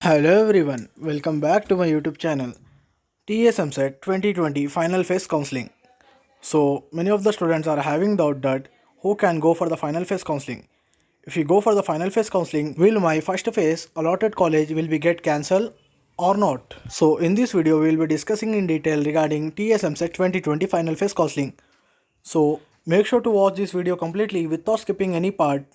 Hello everyone, welcome back to my YouTube channel. Eamcet 2020 Final Phase Counseling. So many of the students are having doubt that who can go for the final phase counseling. If you go for the final phase counseling, will my first phase allotted college will be get cancelled or not? So in this video we will be discussing in detail regarding TSMCET 2020 final phase counseling. So make sure to watch this video completely without skipping any part.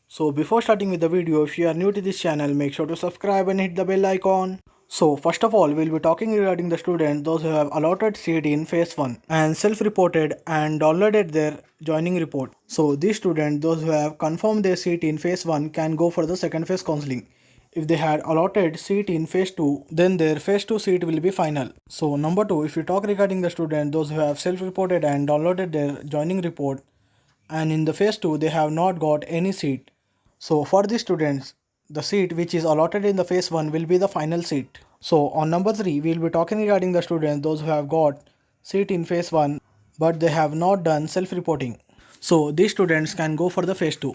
So before starting with the video, if you are new to this channel, make sure to subscribe and hit the bell icon. So first of all, we'll be talking regarding the students, those who have allotted seat in phase 1 and self-reported and downloaded their joining report. So these students, those who have confirmed their seat in phase 1 can go for the second phase counseling. If they had allotted seat in phase 2, then their phase 2 seat will be final. So number 2, if you talk regarding the student, those who have self-reported and downloaded their joining report, and in the phase 2 they have not got any seat. So for the students, the seat which is allotted in the phase 1 will be the final seat. So on number 3, we will be talking regarding the students, those who have got seat in phase 1 but they have not done self-reporting. So these students can go for the phase 2.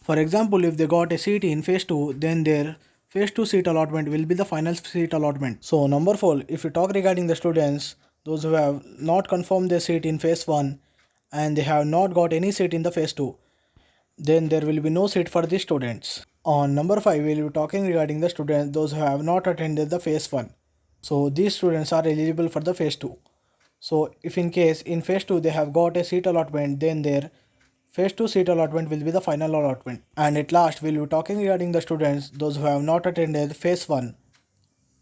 For example, if they got a seat in phase 2, then their phase 2 seat allotment will be the final seat allotment. So number 4, if you talk regarding the students, those who have not confirmed their seat in phase 1 and they have not got any seat in the phase 2, then there will be no seat for the students. On number 5, we will be talking regarding the students, those who have not attended the phase 1. So these students are eligible for the phase 2. So if in case in phase 2 they have got a seat allotment, then their phase 2 seat allotment will be the final allotment. And at last, we will be talking regarding the students, those who have not attended phase 1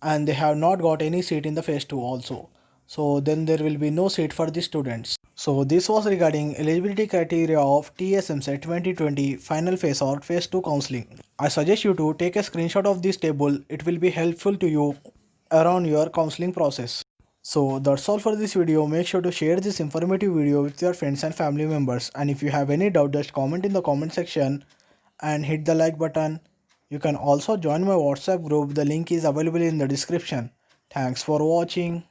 and they have not got any seat in the phase 2 also. So then there will be no seat for the students. So this was regarding eligibility criteria of TSMCET 2020 final phase or phase 2 counseling. I suggest you to take a screenshot of this table. It will be helpful to you around your counseling process. So that's all for this video. Make sure to share this informative video with your friends and family members. And if you have any doubt, just comment in the comment section and hit the like button. You can also join my WhatsApp group. The link is available in the description. Thanks for watching.